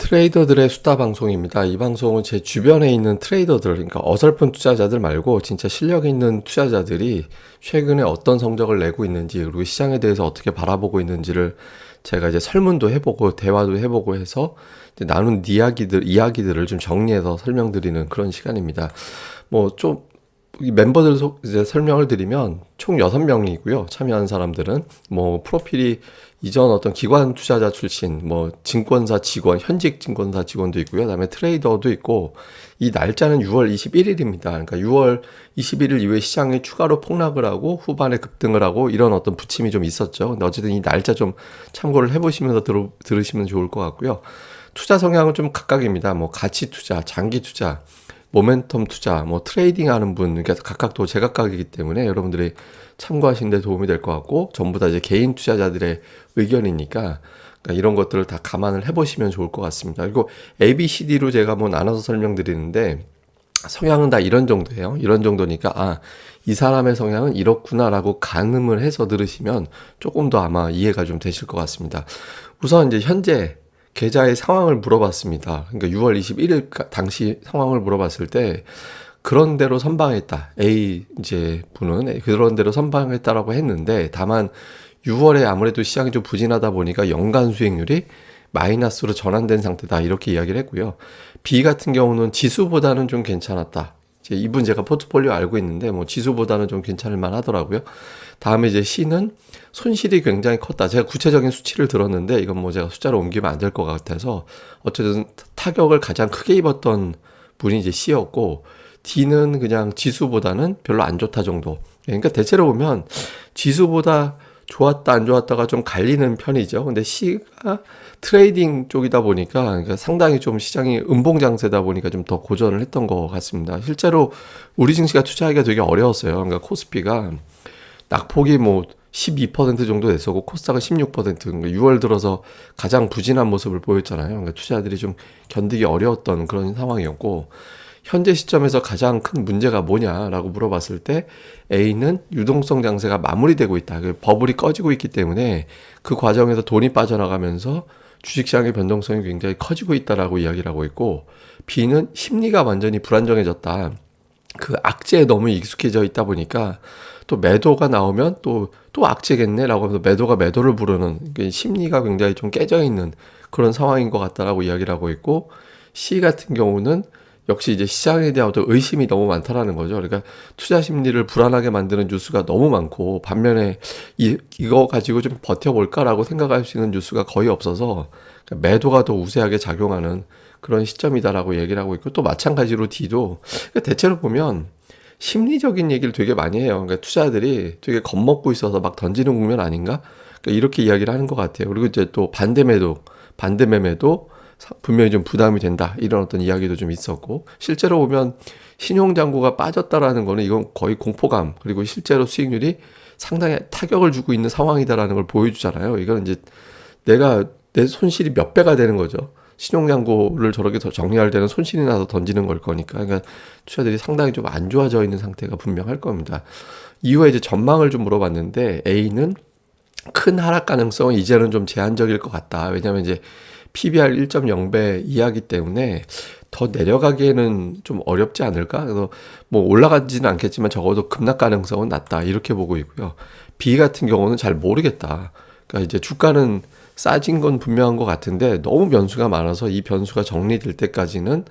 트레이더들의 수다 방송입니다. 이 방송은 제 주변에 있는 트레이더들, 그러니까 어설픈 투자자들 말고 진짜 실력 있는 투자자들이 최근에 어떤 성적을 내고 있는지, 그리고 시장에 대해서 어떻게 바라보고 있는지를 제가 이제 설문도 해보고 대화도 해보고 해서 이제 나눈 이야기들을 좀 정리해서 설명드리는 그런 시간입니다. 좀 이 멤버들 이제 설명을 드리면 총 6명이고요. 참여한 사람들은 프로필이 이전 어떤 기관 투자자 출신, 증권사 직원, 현직 증권사 직원도 있고요. 그다음에 트레이더도 있고, 이 날짜는 6월 21일입니다. 그러니까 6월 21일 이후에 시장이 추가로 폭락을 하고 후반에 급등을 하고 이런 어떤 부침이 좀 있었죠. 근데 어쨌든 이 날짜 좀 참고를 해보시면서 들으시면 좋을 것 같고요. 투자 성향은 좀 각각입니다. 가치 투자, 장기 투자, 모멘텀 투자, 트레이딩 하는 분, 그러니까 각각 또 제각각이기 때문에 여러분들이 참고하시는 데 도움이 될 것 같고, 전부 다 이제 개인 투자자들의 의견이니까, 그러니까 이런 것들을 다 감안을 해보시면 좋을 것 같습니다. 그리고 A, B, C, D로 제가 나눠서 설명드리는데, 성향은 다 이런 정도예요. 이런 정도니까, 이 사람의 성향은 이렇구나라고 가늠을 해서 들으시면 조금 더 아마 이해가 좀 되실 것 같습니다. 우선 이제 현재 계좌의 상황을 물어봤습니다. 그러니까 6월 21일 당시 상황을 물어봤을 때 그런 대로 선방했다. A 이제 분은 그런 대로 선방했다라고 했는데, 다만 6월에 아무래도 시장이 좀 부진하다 보니까 연간 수익률이 마이너스로 전환된 상태다, 이렇게 이야기를 했고요. B 같은 경우는 지수보다는 좀 괜찮았다. 이분 제가 포트폴리오 알고 있는데 지수보다는 좀 괜찮을 만하더라고요. 다음에 이제 C는 손실이 굉장히 컸다. 제가 구체적인 수치를 들었는데 이건 제가 숫자로 옮기면 안 될 것 같아서 어쨌든 타격을 가장 크게 입었던 분이 이제 C였고, D는 그냥 지수보다는 별로 안 좋다 정도. 그러니까 대체로 보면 지수보다 좋았다 안 좋았다가 좀 갈리는 편이죠. 근데 C가 트레이딩 쪽이다 보니까, 그러니까 상당히 좀 시장이 음봉장세다 보니까 좀 더 고전을 했던 것 같습니다. 실제로 우리 증시가 투자하기가 되게 어려웠어요. 그러니까 코스피가 낙폭이 12% 정도 됐었고 코스닥은 16%, 그러니까 6월 들어서 가장 부진한 모습을 보였잖아요. 그러니까 투자자들이 좀 견디기 어려웠던 그런 상황이었고, 현재 시점에서 가장 큰 문제가 뭐냐라고 물어봤을 때 A는 유동성 장세가 마무리되고 있다. 버블이 꺼지고 있기 때문에 그 과정에서 돈이 빠져나가면서 주식시장의 변동성이 굉장히 커지고 있다라고 이야기를 하고 있고, B는 심리가 완전히 불안정해졌다. 그 악재에 너무 익숙해져 있다 보니까 또 매도가 나오면 또 악재겠네라고 하면서 매도가 매도를 부르는, 심리가 굉장히 좀 깨져 있는 그런 상황인 것 같다라고 이야기를 하고 있고, C 같은 경우는 역시 이제 시장에 대한 어떤 의심이 너무 많다라는 거죠. 그러니까 투자 심리를 불안하게 만드는 뉴스가 너무 많고, 반면에 이거 가지고 좀 버텨볼까라고 생각할 수 있는 뉴스가 거의 없어서 매도가 더 우세하게 작용하는 그런 시점이다라고 얘기를 하고 있고, 또 마찬가지로 D도 대체로 보면 심리적인 얘기를 되게 많이 해요. 그러니까 투자들이 되게 겁먹고 있어서 막 던지는 국면 아닌가? 그러니까 이렇게 이야기를 하는 것 같아요. 그리고 이제 또 반대매매도 분명히 좀 부담이 된다, 이런 어떤 이야기도 좀 있었고, 실제로 보면 신용잔고가 빠졌다라는 거는 이건 거의 공포감, 그리고 실제로 수익률이 상당히 타격을 주고 있는 상황이다라는 걸 보여주잖아요. 이건 이제 내 손실이 몇 배가 되는 거죠. 신용잔고를 저렇게 더 정리할 때는 손실이 나서 던지는 걸 거니까. 그러니까 투자들이 상당히 좀 안 좋아져 있는 상태가 분명할 겁니다. 이후에 이제 전망을 좀 물어봤는데, A는 큰 하락 가능성은 이제는 좀 제한적일 것 같다. 왜냐하면 이제 PBR 1.0배 이하기 때문에 더 내려가기에는 좀 어렵지 않을까? 그래서 올라가지는 않겠지만 적어도 급락 가능성은 낮다, 이렇게 보고 있고요. B 같은 경우는 잘 모르겠다. 그러니까 이제 주가는 싸진 건 분명한 것 같은데 너무 변수가 많아서 이 변수가 정리될 때까지는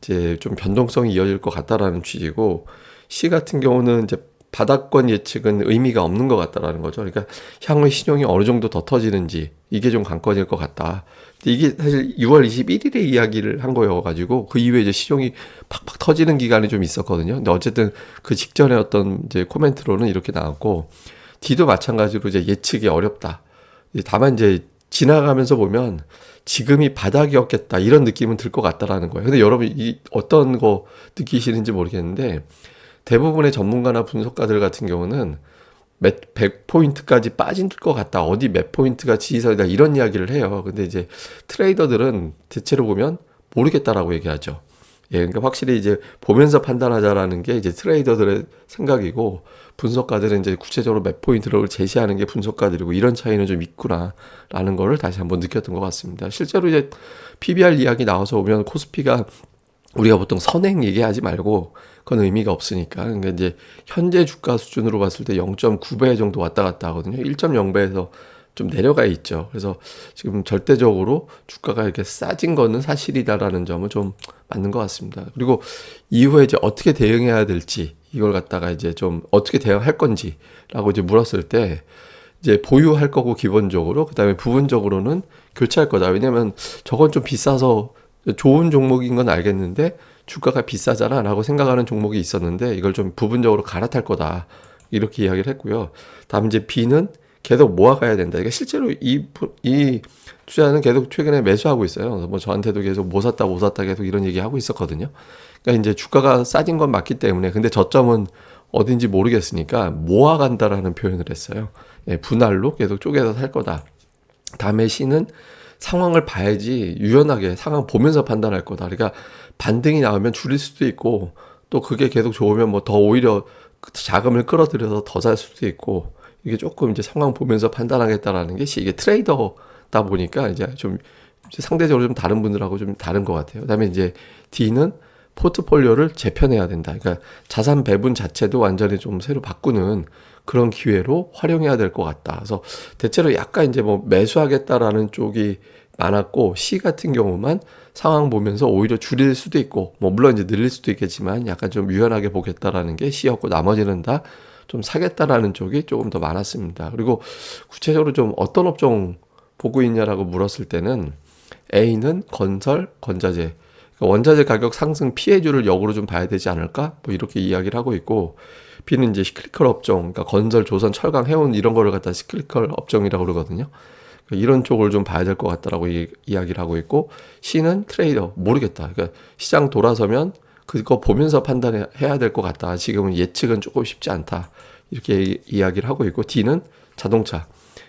이제 좀 변동성이 이어질 것 같다라는 취지고, C 같은 경우는 이제 바닥권 예측은 의미가 없는 것 같다라는 거죠. 그러니까 향후 신용이 어느 정도 더 터지는지 이게 좀 관건일 것 같다. 근데 이게 사실 6월 21일에 이야기를 한 거여가지고 그 이후에 이제 신용이 팍팍 터지는 기간이 좀 있었거든요. 근데 어쨌든 그 직전에 어떤 이제 코멘트로는 이렇게 나왔고, D도 마찬가지로 이제 예측이 어렵다. 다만 이제 지나가면서 보면 지금이 바닥이었겠다, 이런 느낌은 들 것 같다라는 거예요. 근데 여러분 어떤 거 느끼시는지 모르겠는데, 대부분의 전문가나 분석가들 같은 경우는 100포인트까지 빠진 것 같다, 어디 몇 포인트가 지지선이다, 이런 이야기를 해요. 근데 이제 트레이더들은 대체로 보면 모르겠다라고 얘기하죠. 예, 그러니까 확실히 이제 보면서 판단하자라는 게 이제 트레이더들의 생각이고 분석가들은 이제 구체적으로 몇 포인트를 제시하는 게 분석가들이고 이런 차이는 좀 있구나라는 거를 다시 한번 느꼈던 것 같습니다. 실제로 이제 PBR 이야기 나와서 보면 코스피가 우리가 보통 선행 얘기하지 말고 그건 의미가 없으니까. 그러니까 이제 현재 주가 수준으로 봤을 때 0.9배 정도 왔다 갔다 하거든요. 1.0배에서 좀 내려가 있죠. 그래서 지금 절대적으로 주가가 이렇게 싸진 거는 사실이다라는 점은 좀 맞는 것 같습니다. 그리고 이후에 이제 어떻게 대응해야 될지 이걸 갖다가 이제 좀 어떻게 대응할 건지라고 이제 물었을 때 이제 보유할 거고 기본적으로 그다음에 부분적으로는 교체할 거다. 왜냐면 저건 좀 비싸서 좋은 종목인 건 알겠는데 주가가 비싸잖아 라고 생각하는 종목이 있었는데 이걸 좀 부분적으로 갈아탈 거다. 이렇게 이야기를 했고요. 다음 이제 B는 계속 모아가야 된다. 그러니까 실제로 이 투자는 계속 최근에 매수하고 있어요. 뭐 저한테도 계속 못 샀다 계속 이런 얘기 하고 있었거든요. 그러니까 이제 주가가 싸진 건 맞기 때문에 근데 저점은 어딘지 모르겠으니까 모아간다라는 표현을 했어요. 예, 분할로 계속 쪼개서 살 거다. 다음에 C는 상황을 봐야지 유연하게 상황 보면서 판단할 거다. 그러니까 반등이 나오면 줄일 수도 있고 또 그게 계속 좋으면 뭐 더 오히려 자금을 끌어들여서 더 살 수도 있고 이게 조금 이제 상황 보면서 판단하겠다라는 게 이게 트레이더다 보니까 이제 좀 상대적으로 좀 다른 분들하고 좀 다른 것 같아요. 그다음에 이제 D는 포트폴리오를 재편해야 된다. 그러니까 자산 배분 자체도 완전히 좀 새로 바꾸는 그런 기회로 활용해야 될 것 같다. 그래서 대체로 약간 이제 뭐 매수하겠다라는 쪽이 많았고 C 같은 경우만 상황 보면서 오히려 줄일 수도 있고 뭐 물론 이제 늘릴 수도 있겠지만 약간 좀 유연하게 보겠다라는 게 C였고 나머지는 다 좀 사겠다라는 쪽이 조금 더 많았습니다. 그리고 구체적으로 좀 어떤 업종 보고 있냐라고 물었을 때는 A는 건설, 건자재 그러니까 원자재 가격 상승 피해주를 역으로 좀 봐야 되지 않을까? 뭐 이렇게 이야기를 하고 있고 B는 이제 시클리컬 업종, 그러니까 건설, 조선, 철강, 해운 이런 거를 갖다 시클리컬 업종이라고 그러거든요. 그러니까 이런 쪽을 좀 봐야 될 것 같다라고 이야기를 하고 있고 C는 트레이더 모르겠다. 그러니까 시장 돌아서면 그거 보면서 판단해야 될 것 같다. 지금은 예측은 조금 쉽지 않다. 이렇게 이야기를 하고 있고 D는 자동차,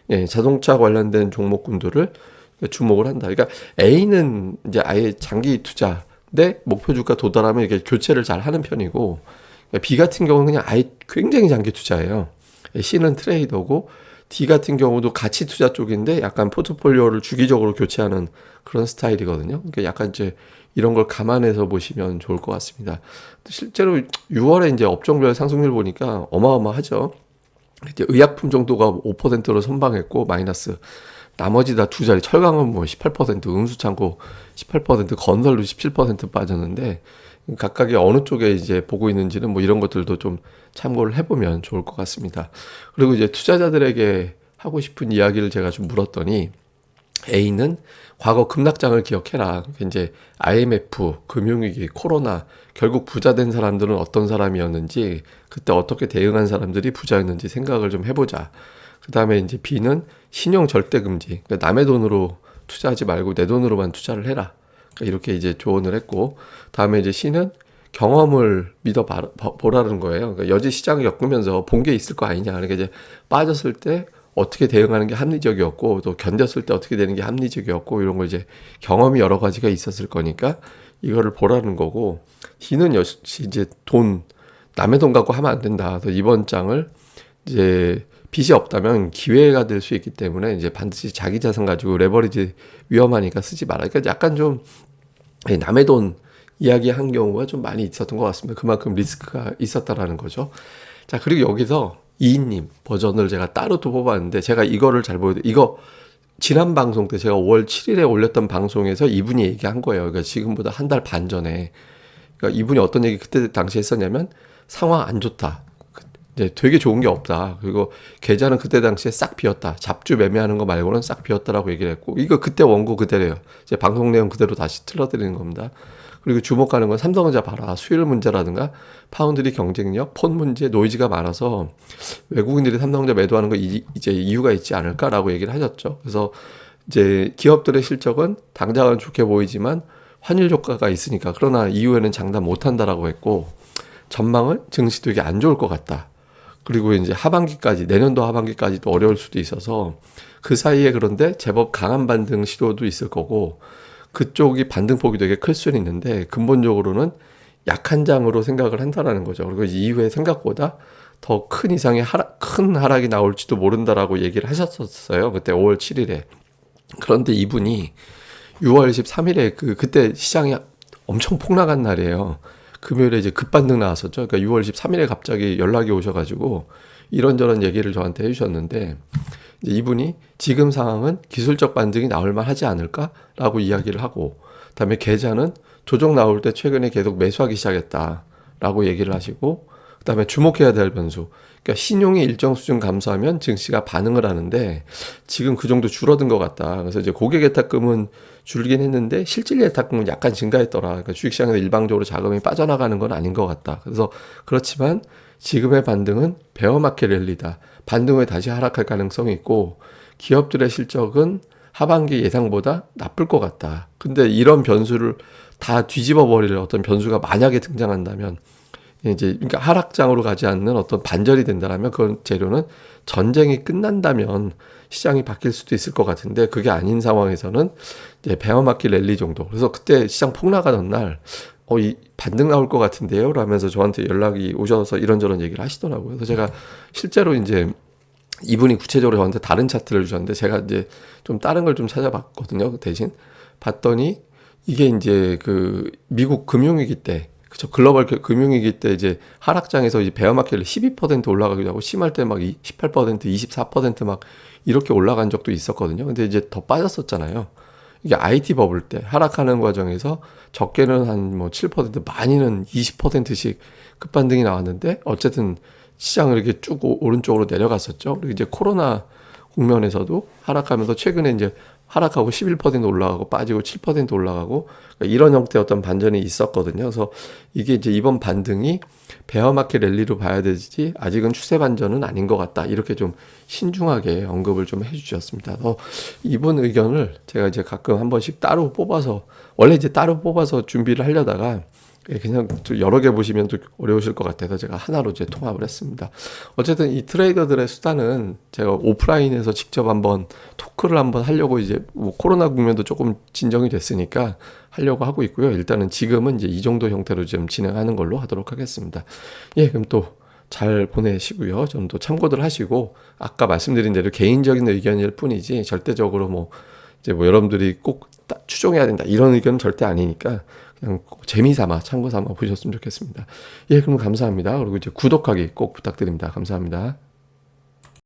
예, 자동차 관련된 종목군들을 주목을 한다. 그러니까 A는 이제 아예 장기 투자인데 목표 주가 도달하면 이렇게 교체를 잘 하는 편이고 B 같은 경우는 그냥 아예 굉장히 장기 투자예요. C는 트레이더고 D 같은 경우도 가치 투자 쪽인데 약간 포트폴리오를 주기적으로 교체하는 그런 스타일이거든요. 그러니까 약간 이제 이런 걸 감안해서 보시면 좋을 것 같습니다. 실제로 6월에 이제 업종별 상승률 보니까 어마어마하죠. 이제 의약품 정도가 5%로 선방했고 마이너스. 나머지 다 두 자리. 철강은 뭐 18%, 운수창고 18%, 건설도 17% 빠졌는데 각각이 어느 쪽에 이제 보고 있는지는 뭐 이런 것들도 좀 참고를 해보면 좋을 것 같습니다. 그리고 이제 투자자들에게 하고 싶은 이야기를 제가 좀 물었더니 A는 과거 급락장을 기억해라. 이제 IMF, 금융위기, 코로나 결국 부자 된 사람들은 어떤 사람이었는지 그때 어떻게 대응한 사람들이 부자였는지 생각을 좀 해보자. 그 다음에 이제 B는 신용 절대 금지. 그러니까 남의 돈으로 투자하지 말고 내 돈으로만 투자를 해라. 그러니까 이렇게 이제 조언을 했고, 다음에 이제 C는 경험을 믿어 보라는 거예요. 그러니까 여지 시장을 겪으면서 본 게 있을 거 아니냐. 그러니까 이제 빠졌을 때 어떻게 대응하는 게 합리적이었고, 또 견뎠을 때 어떻게 되는 게 합리적이었고, 이런 걸 이제 경험이 여러 가지가 있었을 거니까 이거를 보라는 거고, D는 역시 이제 남의 돈 갖고 하면 안 된다. 그래서 이번 장을 이제 빚이 없다면 기회가 될 수 있기 때문에 이제 반드시 자기 자산 가지고 레버리지 위험하니까 쓰지 마라. 그러니까 약간 좀 남의 돈 이야기한 경우가 좀 많이 있었던 것 같습니다. 그만큼 리스크가 있었다라는 거죠. 자, 그리고 여기서 이인님 버전을 제가 따로 또 뽑았는데 제가 이거를 잘 보여드려요. 이거 지난 방송 때 제가 5월 7일에 올렸던 방송에서 이분이 얘기한 거예요. 그러니까 지금보다 한 달 반 전에. 그러니까 이분이 어떤 얘기 그때 당시에 했었냐면 상황 안 좋다. 이제 되게 좋은 게 없다. 그리고 계좌는 그때 당시에 싹 비었다. 잡주 매매하는 거 말고는 싹 비었다라고 얘기를 했고 이거 그때 원고 그대로예요. 제 방송 내용 그대로 다시 틀어드리는 겁니다. 그리고 주목하는 건 삼성전자 봐라. 수율 문제라든가 파운드리 경쟁력, 폰 문제, 노이즈가 많아서 외국인들이 삼성전자 매도하는 거 이제 이유가 있지 않을까라고 얘기를 하셨죠. 그래서 이제 기업들의 실적은 당장은 좋게 보이지만 환율 효과가 있으니까 그러나 이후에는 장담 못한다라고 했고 전망은 증시 되게 안 좋을 것 같다. 그리고 이제 하반기까지 내년도 하반기까지도 어려울 수도 있어서 그 사이에 그런데 제법 강한 반등 시도도 있을 거고 그쪽이 반등폭이 되게 클 수는 있는데 근본적으로는 약한 장으로 생각을 한다라는 거죠. 그리고 이후에 생각보다 더 큰 이상의 큰 하락이 나올지도 모른다라고 얘기를 하셨었어요. 그때 5월 7일에. 그런데 이분이 6월 13일에 그때 시장이 엄청 폭락한 날이에요. 금요일에 이제 급반등 나왔었죠. 그러니까 6월 13일에 갑자기 연락이 오셔가지고 이런저런 얘기를 저한테 해주셨는데 이제 이분이 지금 상황은 기술적 반등이 나올 만하지 않을까라고 이야기를 하고 그다음에 계좌는 조정 나올 때 최근에 계속 매수하기 시작했다라고 얘기를 하시고 그다음에 주목해야 될 변수. 그러니까 신용이 일정 수준 감소하면 증시가 반응을 하는데 지금 그 정도 줄어든 것 같다. 그래서 이제 고객 예탁금은 줄긴 했는데 실질 예탁금은 약간 증가했더라. 그러니까 주식시장에서 일방적으로 자금이 빠져나가는 건 아닌 것 같다. 그래서 그렇지만 지금의 반등은 베어마켓 랠리다. 반등 후에 다시 하락할 가능성이 있고 기업들의 실적은 하반기 예상보다 나쁠 것 같다. 근데 이런 변수를 다 뒤집어 버릴 어떤 변수가 만약에 등장한다면 이제 그러니까 하락장으로 가지 않는 어떤 반전이 된다라면 그런 재료는 전쟁이 끝난다면 시장이 바뀔 수도 있을 것 같은데 그게 아닌 상황에서는 이제 베어마켓 랠리 정도. 그래서 그때 시장 폭락하던 날 이 반등 나올 것 같은데요? 라면서 저한테 연락이 오셔서 이런저런 얘기를 하시더라고요. 그래서 제가 실제로 이제 이분이 구체적으로 저한테 다른 차트를 주셨는데 제가 이제 좀 다른 걸 좀 찾아봤거든요. 그 대신 봤더니 이게 이제 미국 금융위기 때 그쵸. 글로벌 금융위기 때 이제 하락장에서 이제 베어마켓을 12% 올라가기도 하고 심할 때 막 18%, 24%막 이렇게 올라간 적도 있었거든요. 근데 이제 더 빠졌었잖아요. 이게 IT 버블 때 하락하는 과정에서 적게는 한 뭐 7%, 많이는 20%씩 급반등이 나왔는데 어쨌든 시장을 이렇게 쭉 오른쪽으로 내려갔었죠. 그리고 이제 코로나 국면에서도 하락하면서 최근에 이제 하락하고 11% 올라가고 빠지고 7% 올라가고 그러니까 이런 형태의 어떤 반전이 있었거든요. 그래서 이게 이제 이번 반등이 베어마켓 랠리로 봐야 되지 아직은 추세 반전은 아닌 것 같다. 이렇게 좀 신중하게 언급을 좀 해주셨습니다. 이번 의견을 제가 이제 가끔 한 번씩 따로 뽑아서 원래 이제 따로 뽑아서 준비를 하려다가 그냥 여러 개 보시면 또 어려우실 것 같아서 제가 하나로 이제 통합을 했습니다. 어쨌든 이 트레이더들의 수단은 제가 오프라인에서 직접 한번 토크를 한번 하려고 이제 뭐 코로나 국면도 조금 진정이 됐으니까 하려고 하고 있고요. 일단은 지금은 이제 이 정도 형태로 좀 진행하는 걸로 하도록 하겠습니다. 예, 그럼 또 잘 보내시고요. 좀 또 참고들 하시고 아까 말씀드린 대로 개인적인 의견일 뿐이지 절대적으로 뭐 이제 뭐 여러분들이 꼭 추종해야 된다 이런 의견은 절대 아니니까 그냥 재미삼아 참고삼아 보셨으면 좋겠습니다. 예, 그럼 감사합니다. 그리고 이제 구독하기 꼭 부탁드립니다. 감사합니다.